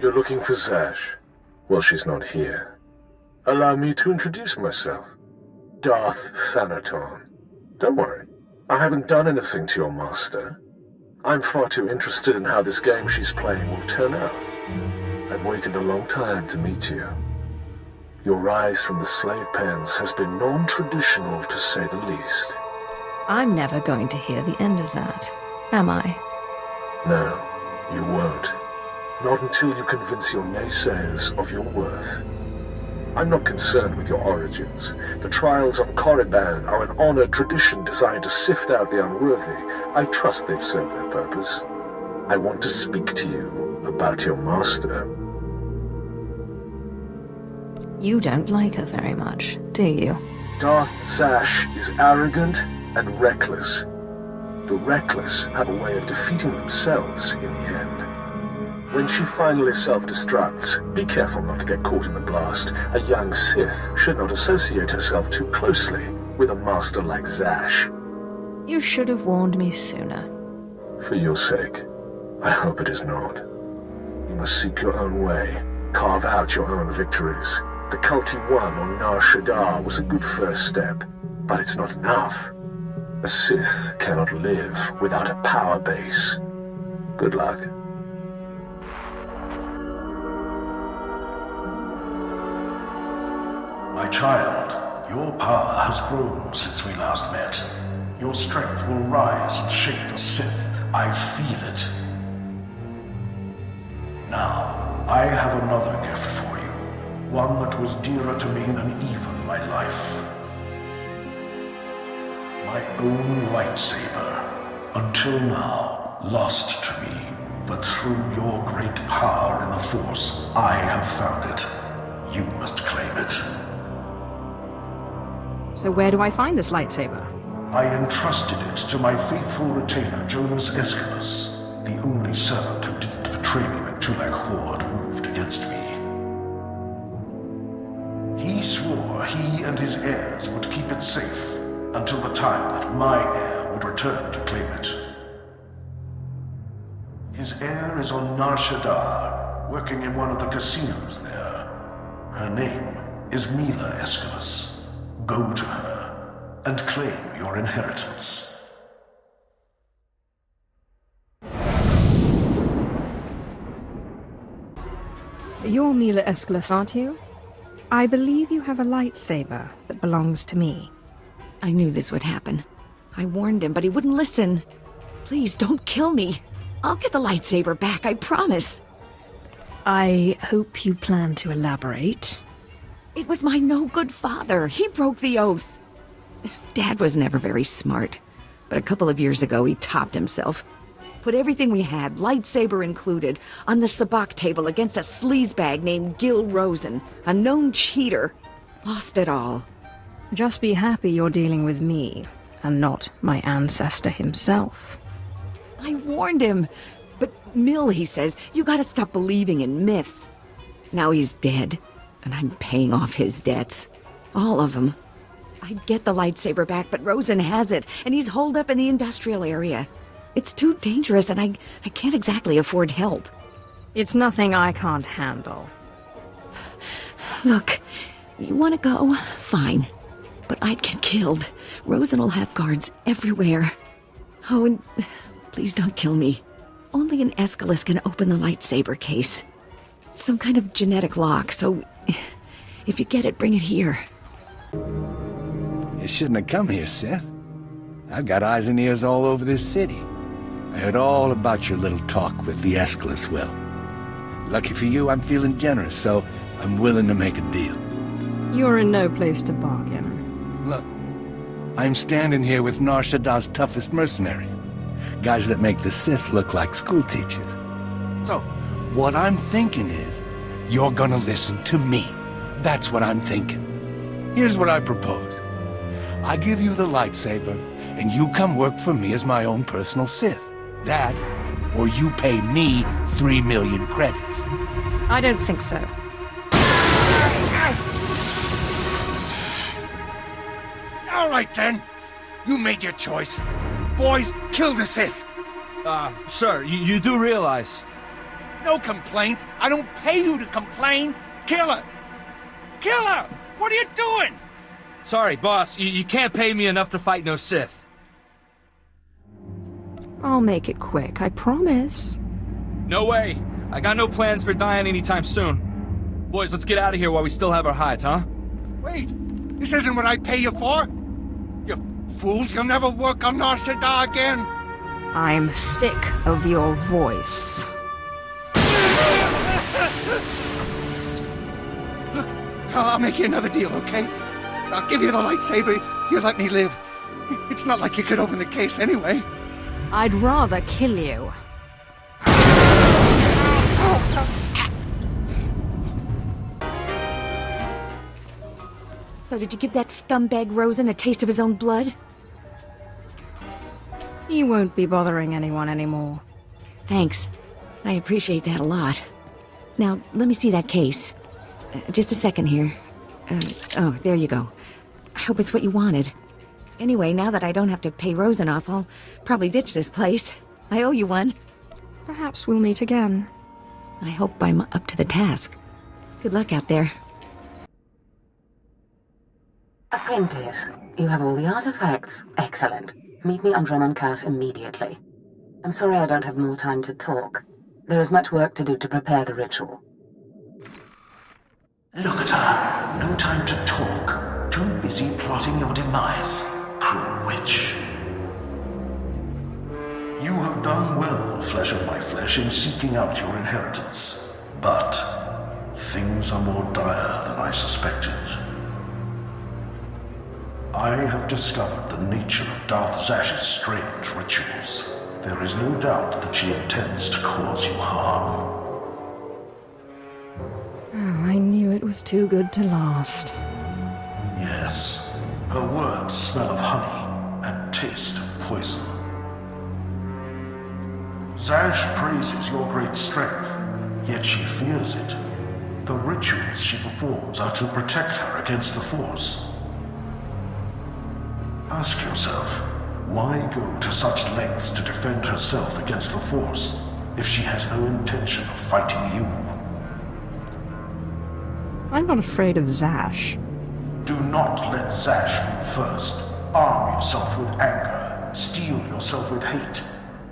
You're looking for Zash? Well, she's not here. Allow me to introduce myself. Darth Thanaton. Don't worry, I haven't done anything to your master. I'm far too interested in how this game she's playing will turn out. I've waited a long time to meet you. Your rise from the slave pens has been non-traditional, to say the least. I'm never going to hear the end of that, am I? No, you won't. Not until you convince your naysayers of your worth. I'm not concerned with your origins. The trials on Korriban are an honored tradition designed to sift out the unworthy. I trust they've served their purpose. I want to speak to you about your master. You don't like her very much, do you? Darth Zash is arrogant and reckless. The reckless have a way of defeating themselves in the end. When she finally self-destructs, be careful not to get caught in the blast. A young Sith should not associate herself too closely with a master like Zash. You should have warned me sooner. For your sake, I hope it is not. You must seek your own way, carve out your own victories. The cult you won on Nar Shaddaa was a good first step, but it's not enough. A Sith cannot live without a power base. Good luck. My child, your power has grown since we last met. Your strength will rise and shake the Sith. I feel it. Now, I have another gift for you. One that was dearer to me than even my life. My own lightsaber. Until now, lost to me. But through your great power in the Force, I have found it. You must claim it. So where do I find this lightsaber? I entrusted it to my faithful retainer, Jonas Aeschylus, the only servant who didn't betray me when Tulak Horde moved against me. He swore he and his heirs would keep it safe until the time that my heir would return to claim it. His heir is on Nar Shaddaa, working in one of the casinos there. Her name is Mila Aeschylus. Go to her and claim your inheritance. You're Mila Aeschylus, aren't you? I believe you have a lightsaber that belongs to me. I knew this would happen. I warned him, but he wouldn't listen. Please, don't kill me. I'll get the lightsaber back, I promise. I hope you plan to elaborate. It was my no-good father. He broke the oath. Dad was never very smart, but a couple of years ago he topped himself. Put everything we had, lightsaber included, on the sabacc table against a sleazebag named Gil Rosen, a known cheater. Lost it all. Just be happy you're dealing with me, and not my ancestor himself. I warned him. But Mill, he says, you gotta stop believing in myths. Now he's dead, and I'm paying off his debts. All of them. I'd get the lightsaber back, but Rosen has it, and he's holed up in the industrial area. It's too dangerous, and I can't exactly afford help. It's nothing I can't handle. Look, you want to go? Fine. But I'd get killed. Rosen will have guards everywhere. Oh, and please don't kill me. Only an Aeschylus can open the lightsaber case. It's some kind of genetic lock, so if you get it, bring it here. You shouldn't have come here, Sith. I've got eyes and ears all over this city. I heard all about your little talk with the Aeschylus Will. Lucky for you, I'm feeling generous, so I'm willing to make a deal. You're in no place to bargain. Look, I'm standing here with Nar Shaddaa's toughest mercenaries. Guys that make the Sith look like schoolteachers. So, what I'm thinking is, you're gonna listen to me. That's what I'm thinking. Here's what I propose. I give you the lightsaber, and you come work for me as my own personal Sith. That, or you pay me 3 million credits. I don't think so. All right, then. You made your choice. Boys, kill the Sith! Sir, you do realize... No complaints. I don't pay you to complain. Kill her! Kill her! What are you doing? Sorry, boss. You can't pay me enough to fight no Sith. I'll make it quick, I promise. No way. I got no plans for dying anytime soon. Boys, let's get out of here while we still have our hides, huh? Wait, this isn't what I pay you for. You fools, you'll never work on Nar Shaddaa again. I'm sick of your voice. Look, I'll make you another deal, okay? I'll give you the lightsaber. You let me live. It's not like you could open the case anyway. I'd rather kill you. So did you give that scumbag Rosen a taste of his own blood? He won't be bothering anyone anymore. Thanks. I appreciate that a lot. Now, let me see that case. Just a second here. Oh, there you go. I hope it's what you wanted. Anyway, now that I don't have to pay Rosen off, I'll probably ditch this place. I owe you one. Perhaps we'll meet again. I hope I'm up to the task. Good luck out there. Apprentice, you have all the artifacts. Excellent. Meet me on Drummond Curse immediately. I'm sorry I don't have more time to talk. There is much work to do to prepare the ritual. Look at her. No time to talk. Too busy plotting your demise, cruel witch. You have done well, flesh of my flesh, in seeking out your inheritance. But things are more dire than I suspected. I have discovered the nature of Darth Zash's strange rituals. There is no doubt that she intends to cause you harm. Oh, I knew it was too good to last. Yes, her words smell of honey and taste of poison. Zash praises your great strength, yet she fears it. The rituals she performs are to protect her against the Force. Ask yourself, why go to such lengths to defend herself against the Force if she has no intention of fighting you? I'm not afraid of Zash. Do not let Zash move first. Arm yourself with anger. Steel yourself with hate.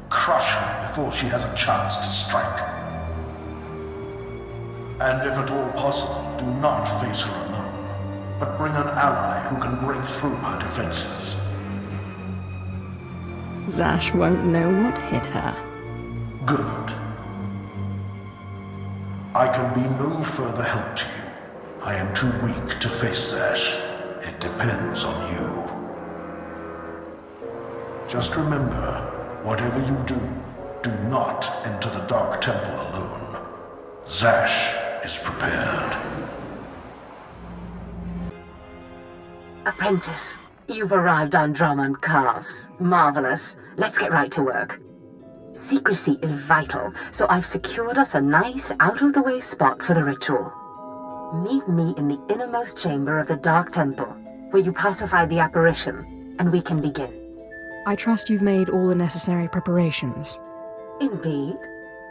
Crush her before she has a chance to strike. And if at all possible, do not face her alone, but bring an ally who can break through her defenses. Zash won't know what hit her. Good. I can be no further help to you. I am too weak to face Zash. It depends on you. Just remember, whatever you do, do not enter the Dark Temple alone. Zash is prepared. Apprentice, you've arrived on Drummond Curse. Marvelous. Let's get right to work. Secrecy is vital, so I've secured us a nice, out-of-the-way spot for the ritual. Meet me in the innermost chamber of the Dark Temple, where you pacify the apparition, and we can begin. I trust you've made all the necessary preparations. Indeed.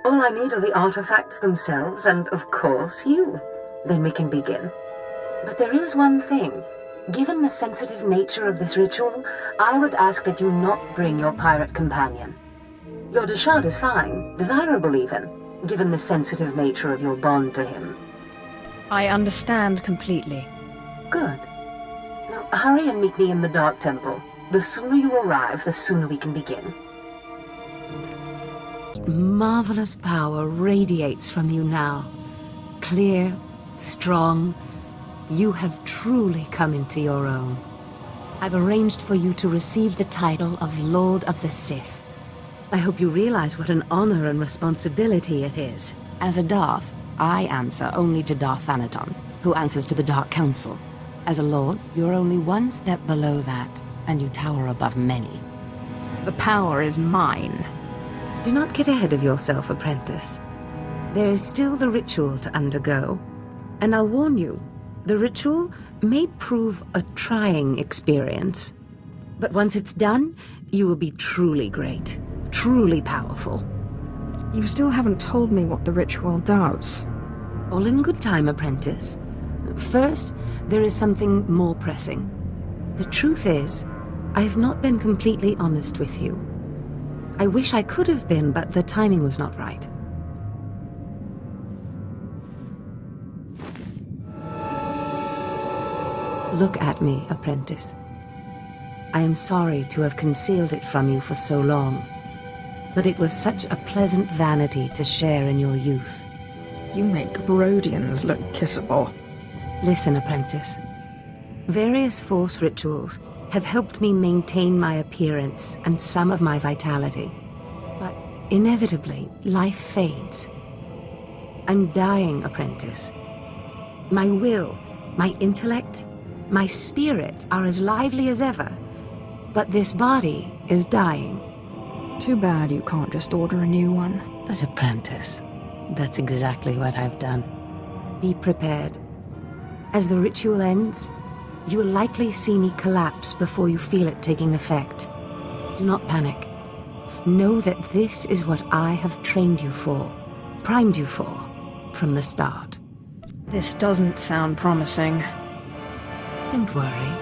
All I need are the artifacts themselves, and of course you. Then we can begin. But there is one thing. Given the sensitive nature of this ritual, I would ask that you not bring your pirate companion. Your Deshard is fine, desirable even, given the sensitive nature of your bond to him. I understand completely. Good. Now hurry and meet me in the Dark Temple. The sooner you arrive, the sooner we can begin. Marvelous power radiates from you now. Clear, strong. You have truly come into your own. I've arranged for you to receive the title of Lord of the Sith. I hope you realize what an honor and responsibility it is. As a Darth, I answer only to Darth Thanaton, who answers to the Dark Council. As a Lord, you're only one step below that, and you tower above many. The power is mine. Do not get ahead of yourself, apprentice. There is still the ritual to undergo, and I'll warn you, the ritual may prove a trying experience. But once it's done, you will be truly great, truly powerful. You still haven't told me what the ritual does. All in good time, apprentice. First, there is something more pressing. The truth is, I have not been completely honest with you. I wish I could have been, but the timing was not right. Look at me, apprentice. I am sorry to have concealed it from you for so long, but it was such a pleasant vanity to share in your youth. You make Brodians look kissable. Listen, apprentice. Various Force rituals have helped me maintain my appearance and some of my vitality. But inevitably, life fades. I'm dying, apprentice. My will, my intellect, my spirit are as lively as ever, but this body is dying. Too bad you can't just order a new one. But apprentice, that's exactly what I've done. Be prepared. As the ritual ends, you will likely see me collapse before you feel it taking effect. Do not panic. Know that this is what I have trained you for, primed you for, from the start. This doesn't sound promising. Don't worry.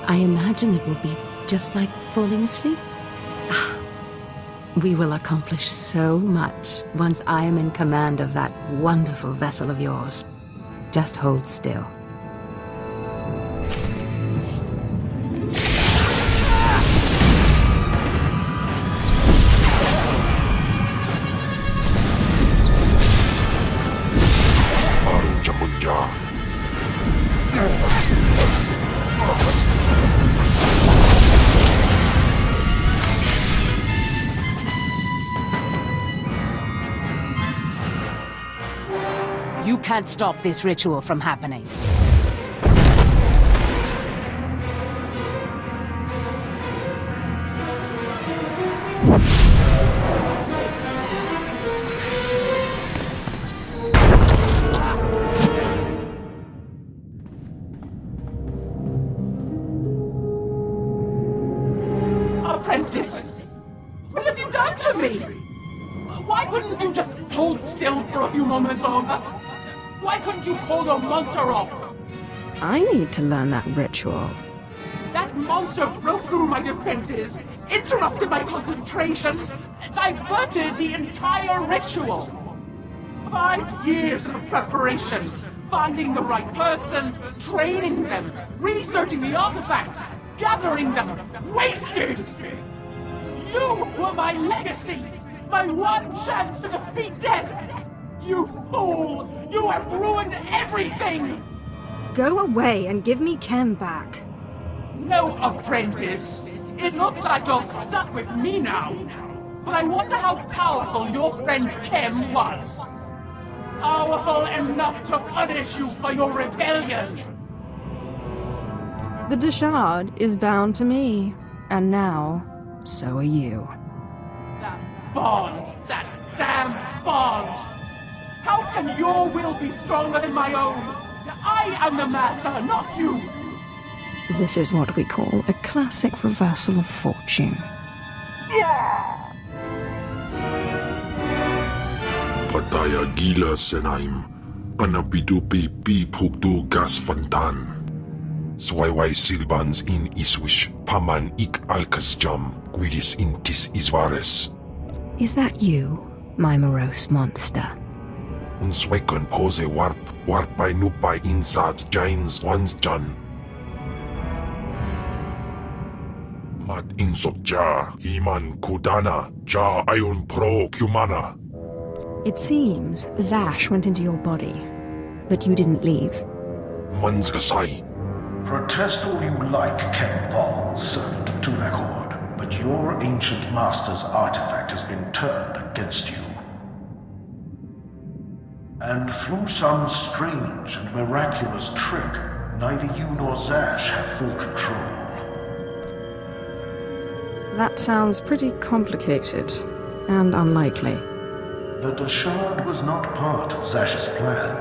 I imagine it will be just like falling asleep. We will accomplish so much once I am in command of that wonderful vessel of yours. Just hold still. You can't stop this ritual from happening. Apprentice! What have you done to me? Why couldn't you just hold still for a few moments longer? Why couldn't you call your monster off? I need to learn that ritual. That monster broke through my defenses, interrupted my concentration, diverted the entire ritual. 5 years of preparation, finding the right person, training them, researching the artifacts, gathering them, wasted! You were my legacy, my one chance to defeat death! You fool! You have ruined everything! Go away and give me Kem back. No, apprentice. It looks like you're stuck with me now. But I wonder how powerful your friend Kem was. Powerful enough to punish you for your rebellion. The Deshard is bound to me, and now, so are you. That bond! That damn bond! How can your will be stronger than my own? I am the master, not you! This is what we call a classic reversal of fortune. Pataya gila senaim, anapidu pi pukdu gas fantan. Swaiwai silbans in iswish, paman ik alkas jam, guidis intis isvares. Is that you, my morose monster? Unswekon pose warp by nupai insats jains ones jan. Mat insok ja, himan kudana, ja ayon pro kumana. It seems Zash went into your body, but you didn't leave. Mansgasai. Protest all you like, Kem Vol, servant of Tulak Horde, but your ancient master's artifact has been turned against you. And through some strange and miraculous trick, neither you nor Zash have full control. That sounds pretty complicated and unlikely. The Deshard was not part of Zash's plan.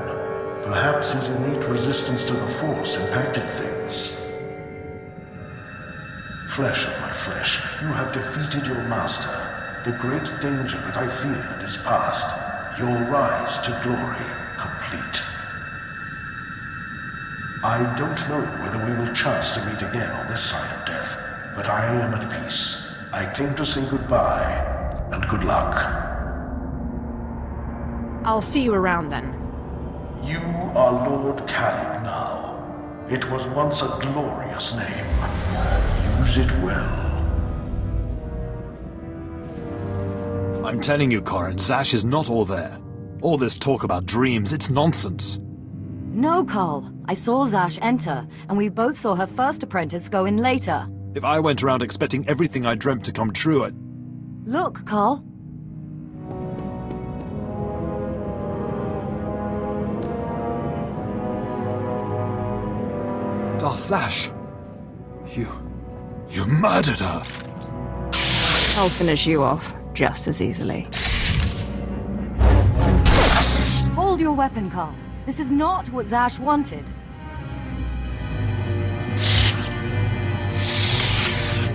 Perhaps his innate resistance to the Force impacted things. Flesh of my flesh, you have defeated your master, the great danger that I feared is past. Your rise to glory complete. I don't know whether we will chance to meet again on this side of death, but I am at peace. I came to say goodbye, and good luck. I'll see you around then. You are Lord Calig now. It was once a glorious name. Use it well. I'm telling you, Corin, Zash is not all there. All this talk about dreams, it's nonsense. No, Carl. I saw Zash enter, and we both saw her first apprentice go in later. If I went around expecting everything I dreamt to come true, Look, Carl. Darth Zash! You murdered her! I'll finish you off just as easily. Hold your weapon, Carl. This is not what Zash wanted.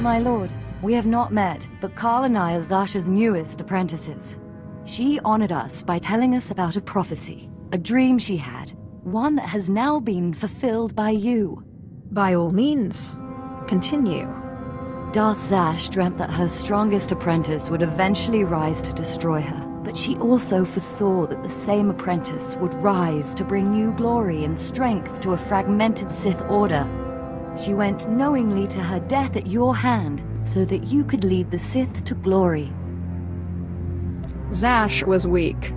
My lord, we have not met, but Carl and I are Zash's newest apprentices. She honored us by telling us about a prophecy, a dream she had, one that has now been fulfilled by you. By all means, continue. Darth Zash dreamt that her strongest apprentice would eventually rise to destroy her, but she also foresaw that the same apprentice would rise to bring new glory and strength to a fragmented Sith order. She went knowingly to her death at your hand, so that you could lead the Sith to glory. Zash was weak,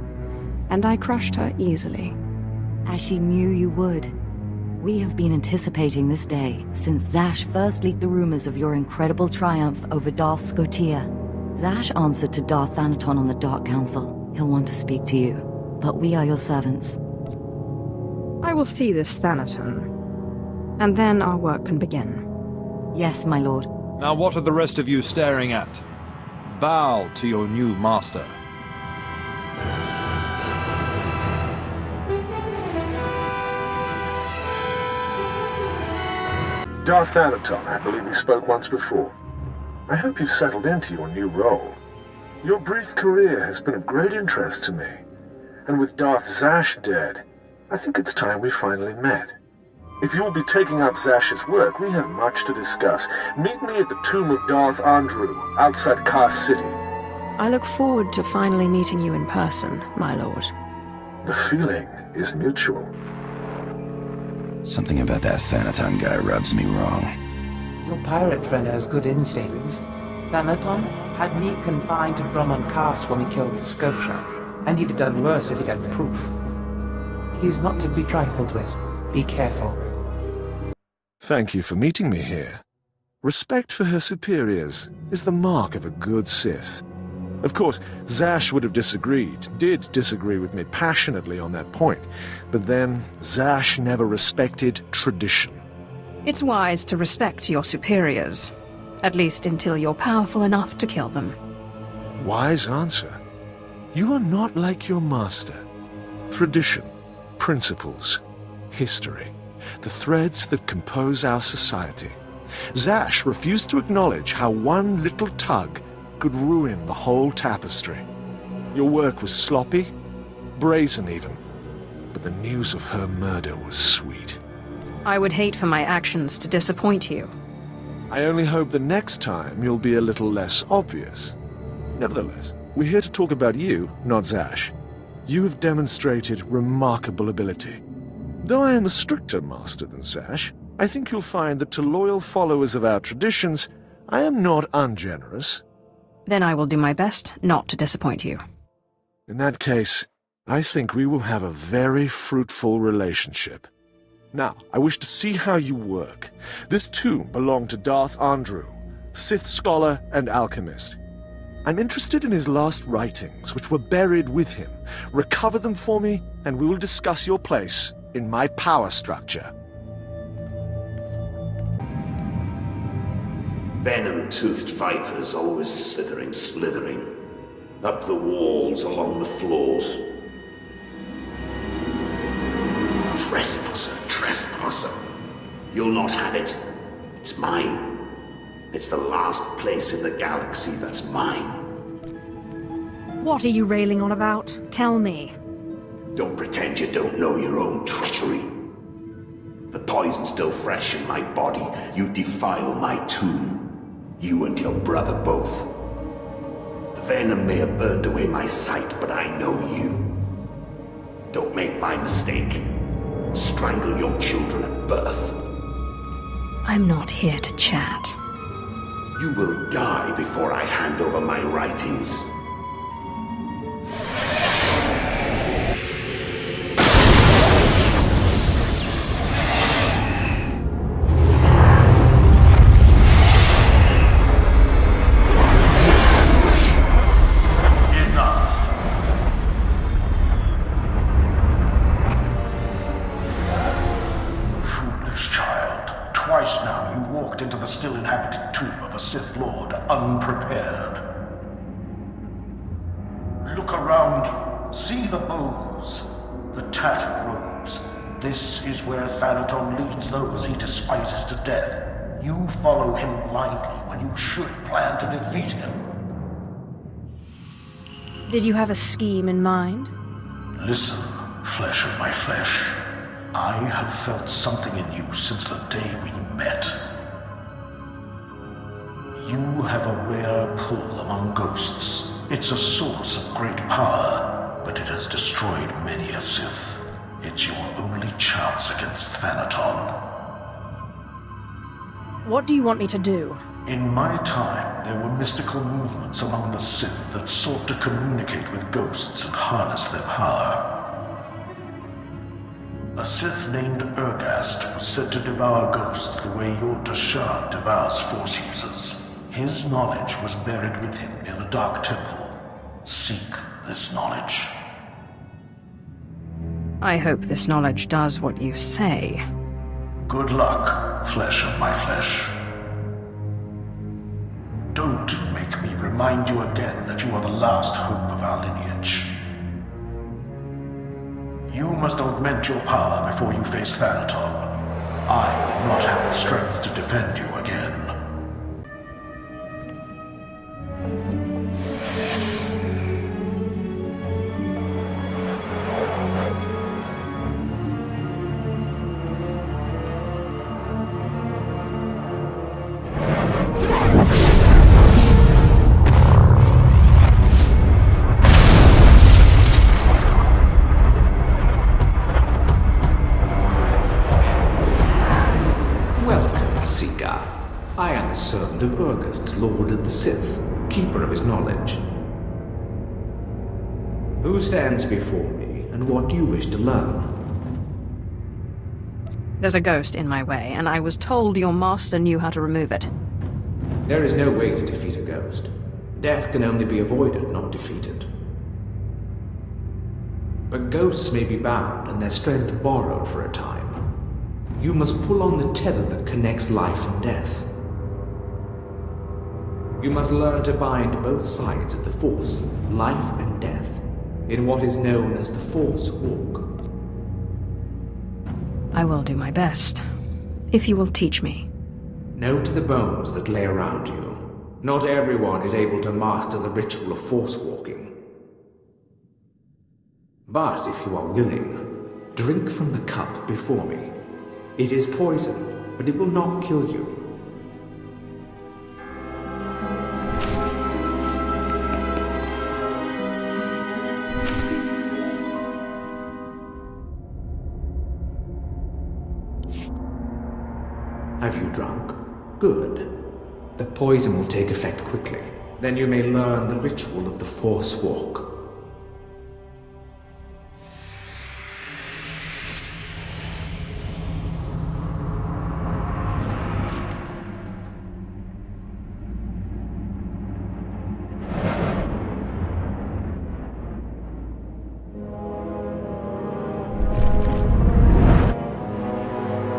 and I crushed her easily. As she knew you would. We have been anticipating this day since Zash first leaked the rumors of your incredible triumph over Darth SWTOR. Zash answered to Darth Thanaton on the Dark Council. He'll want to speak to you, but we are your servants. I will see this Thanaton, and then our work can begin. Yes, my lord. Now what are the rest of you staring at? Bow to your new master. Darth Thanaton, I believe we spoke once before. I hope you've settled into your new role. Your brief career has been of great interest to me, and with Darth Zash dead, I think it's time we finally met. If you'll be taking up Zash's work, we have much to discuss. Meet me at the tomb of Darth Andrew, outside Kar City. I look forward to finally meeting you in person, my lord. The feeling is mutual. Something about that Thanaton guy rubs me wrong. Your pirate friend has good instincts. Thanaton had me confined to Drummond Castle when he killed Scotia, and he'd have done worse if he'd had proof. He's not to be trifled with. Be careful. Thank you for meeting me here. Respect for her superiors is the mark of a good Sith. Of course, Zash would have did disagree with me passionately on that point, but then Zash never respected tradition. It's wise to respect your superiors, at least until you're powerful enough to kill them. Wise answer. You are not like your master. Tradition, principles, history, the threads that compose our society. Zash refused to acknowledge how one little tug could ruin the whole tapestry. Your work was sloppy, brazen even, but the news of her murder was sweet. I would hate for my actions to disappoint you. I only hope the next time you'll be a little less obvious. Nevertheless, we're here to talk about you, not Zash. You have demonstrated remarkable ability. Though I am a stricter master than Zash, I think you'll find that to loyal followers of our traditions, I am not ungenerous. Then I will do my best not to disappoint you. In that case, I think we will have a very fruitful relationship. Now, I wish to see how you work. This tomb belonged to Darth Andrew, Sith scholar and alchemist. I'm interested in his last writings, which were buried with him. Recover them for me, and we will discuss your place in my power structure. Venom-toothed vipers always slithering, up the walls, along the floors. Trespasser. You'll not have it. It's mine. It's the last place in the galaxy that's mine. What are you railing on about? Tell me. Don't pretend you don't know your own treachery. The poison's still fresh in my body. You defile my tomb. You and your brother both. The venom may have burned away my sight, but I know you. Don't make my mistake. Strangle your children at birth. I'm not here to chat. You will die before I hand over my writings. Into the still inhabited tomb of a Sith Lord unprepared. Look around you. See the bones, the tattered robes. This is where Thanaton leads those he despises to death. You follow him blindly when you should plan to defeat him. Did you have a scheme in mind? Listen, flesh of my flesh. I have felt something in you since the day we met. You have a rare pull among ghosts. It's a source of great power, but it has destroyed many a Sith. It's your only chance against Thanaton. What do you want me to do? In my time, there were mystical movements among the Sith that sought to communicate with ghosts and harness their power. A Sith named Urgast was said to devour ghosts the way your Tashar devours Force users. His knowledge was buried with him near the Dark Temple. Seek this knowledge. I hope this knowledge does what you say. Good luck, flesh of my flesh. Don't make me remind you again that you are the last hope of our lineage. You must augment your power before you face Thanaton. I will not have the strength to defend you again. I am the servant of Urgast, Lord of the Sith, keeper of his knowledge. Who stands before me, and what do you wish to learn? There's a ghost in my way, and I was told your master knew how to remove it. There is no way to defeat a ghost. Death can only be avoided, not defeated. But ghosts may be bound, and their strength borrowed for a time. You must pull on the tether that connects life and death. You must learn to bind both sides of the Force, life and death, in what is known as the Force Walk. I will do my best, if you will teach me. Know to the bones that lay around you. Not everyone is able to master the ritual of Force walking. But if you are willing, drink from the cup before me. It is poison, but it will not kill you. Have you drunk? Good. The poison will take effect quickly. Then you may learn the ritual of the Force Walk.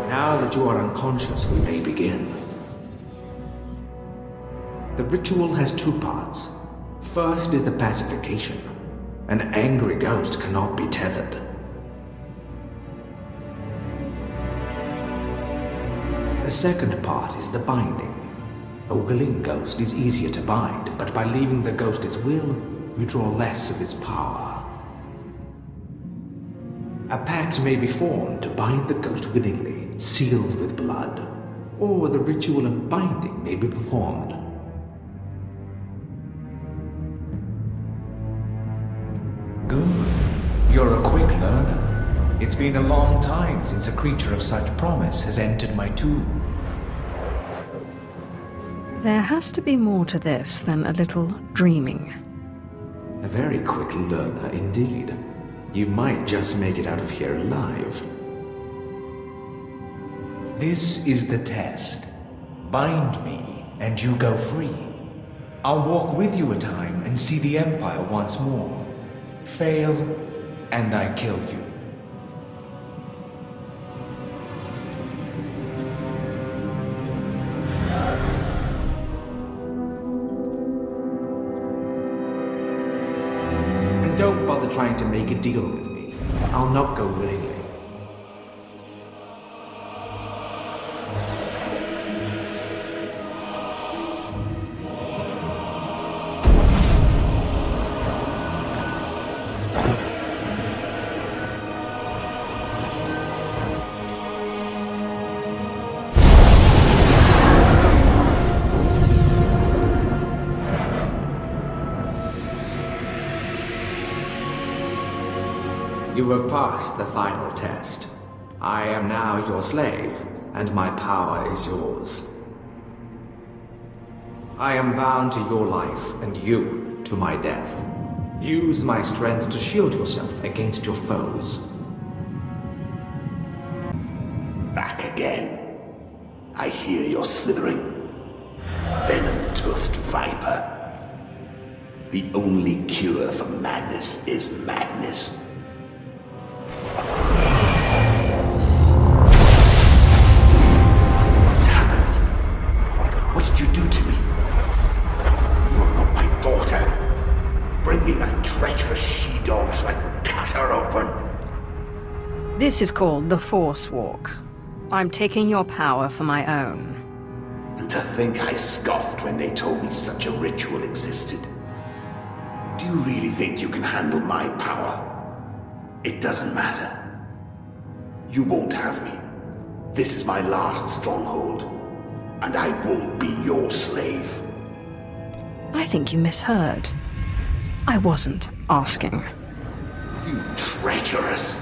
Now that you are unconscious, we may begin. The ritual has two parts. First is the pacification. An angry ghost cannot be tethered. The second part is the binding. A willing ghost is easier to bind, but by leaving the ghost its will, you draw less of its power. A pact may be formed to bind the ghost willingly, sealed with blood, or the ritual of binding may be performed. Good. You're a quick learner. It's been a long time since a creature of such promise has entered my tomb. There has to be more to this than a little dreaming. A very quick learner indeed. You might just make it out of here alive. This is the test. Bind me, and you go free. I'll walk with you a time and see the Empire once more. Fail, and I kill you. And don't bother trying to make a deal with me. I'll not go willingly. You have passed the final test. I am now your slave, and my power is yours. I am bound to your life, and you to my death. Use my strength to shield yourself against your foes. Back again. I hear you're slithering. Venom-toothed viper. The only cure for madness is madness. What's happened? What did you do to me? You're not my daughter. Bring me that treacherous she-dog so I can cut her open. This is called the Force Walk. I'm taking your power for my own. And to think I scoffed when they told me such a ritual existed. Do you really think you can handle my power? It doesn't matter. You won't have me. This is my last stronghold, and I won't be your slave. I think you misheard. I wasn't asking. You treacherous.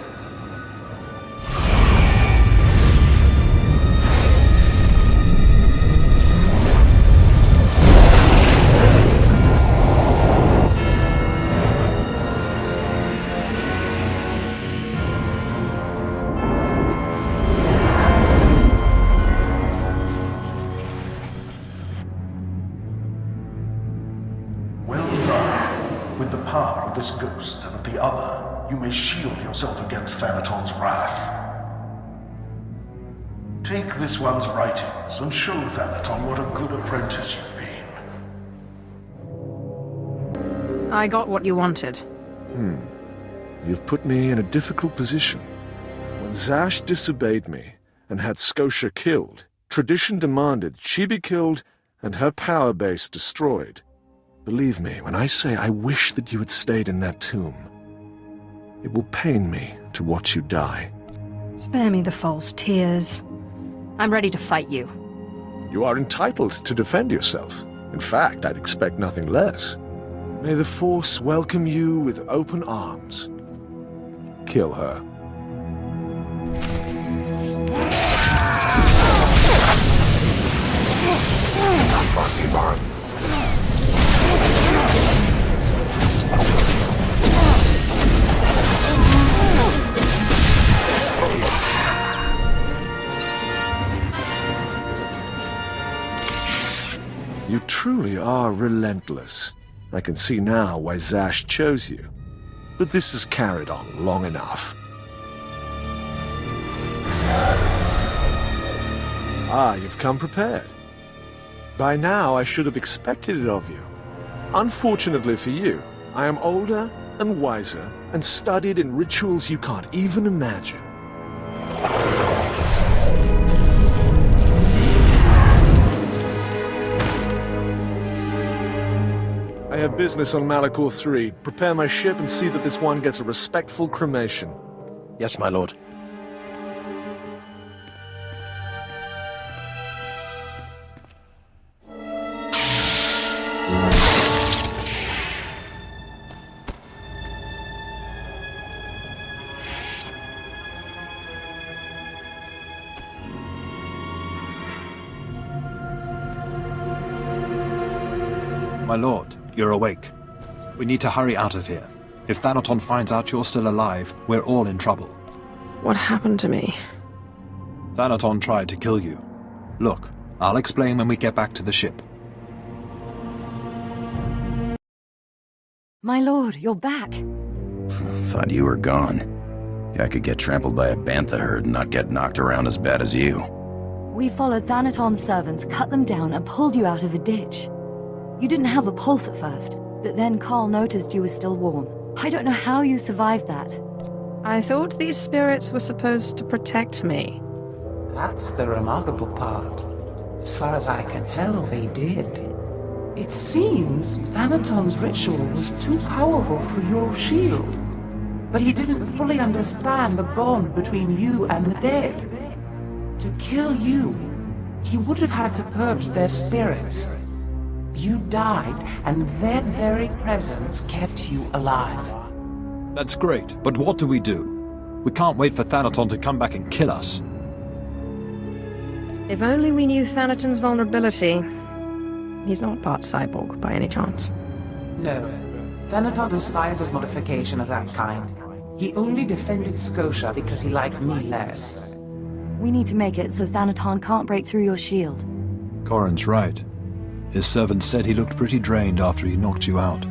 This ghost and of the other, you may shield yourself against Thanaton's wrath. Take this one's writings and show Thanaton what a good apprentice you've been. I got what you wanted. You've put me in a difficult position. When Zash disobeyed me and had Scotia killed, tradition demanded she be killed and her power base destroyed. Believe me when I say I wish that you had stayed in that tomb. It will pain me to watch you die. Spare me the false tears. I'm ready to fight you. You are entitled to defend yourself. In fact, I'd expect nothing less. May the Force welcome you with open arms. Kill her. You truly are relentless. I can see now why Zash chose you. But this has carried on long enough. You've come prepared. By now, I should have expected it of you. Unfortunately for you, I am older and wiser and studied in rituals you can't even imagine. I have business on Malachor 3. Prepare my ship and see that this one gets a respectful cremation. Yes, my lord. My lord, you're awake. We need to hurry out of here. If Thanaton finds out you're still alive, we're all in trouble. What happened to me? Thanaton tried to kill you. Look, I'll explain when we get back to the ship. My lord, you're back. Thought you were gone. I could get trampled by a bantha herd and not get knocked around as bad as you. We followed Thanaton's servants, cut them down, and pulled you out of a ditch. You didn't have a pulse at first, but then Carl noticed you were still warm. I don't know how you survived that. I thought these spirits were supposed to protect me. That's the remarkable part. As far as I can tell, they did. It seems Thanaton's ritual was too powerful for your shield. But he didn't fully understand the bond between you and the dead. To kill you, he would have had to purge their spirits. You died, and their very presence kept you alive. That's great, but what do? We can't wait for Thanaton to come back and kill us. If only we knew Thanaton's vulnerability. He's not part cyborg, by any chance. No. Thanaton despises modification of that kind. He only defended Scotia because he liked me less. We need to make it so Thanaton can't break through your shield. Corin's right. His servant said he looked pretty drained after he knocked you out.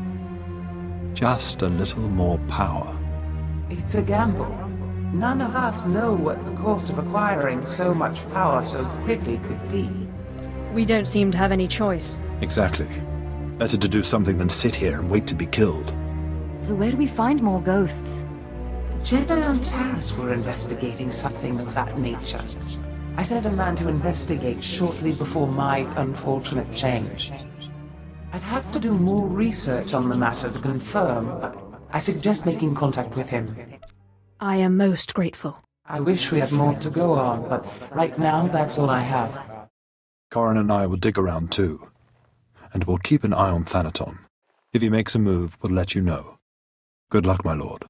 Just a little more power. It's a gamble. None of us know what the cost of acquiring so much power so quickly could be. We don't seem to have any choice. Exactly. Better to do something than sit here and wait to be killed. So where do we find more ghosts? The Jedi on Taris were investigating something of that nature. I sent a man to investigate shortly before my unfortunate change. I'd have to do more research on the matter to confirm, but I suggest making contact with him. I am most grateful. I wish we had more to go on, but right now that's all I have. Corin and I will dig around too. And we'll keep an eye on Thanaton. If he makes a move, we'll let you know. Good luck, my lord.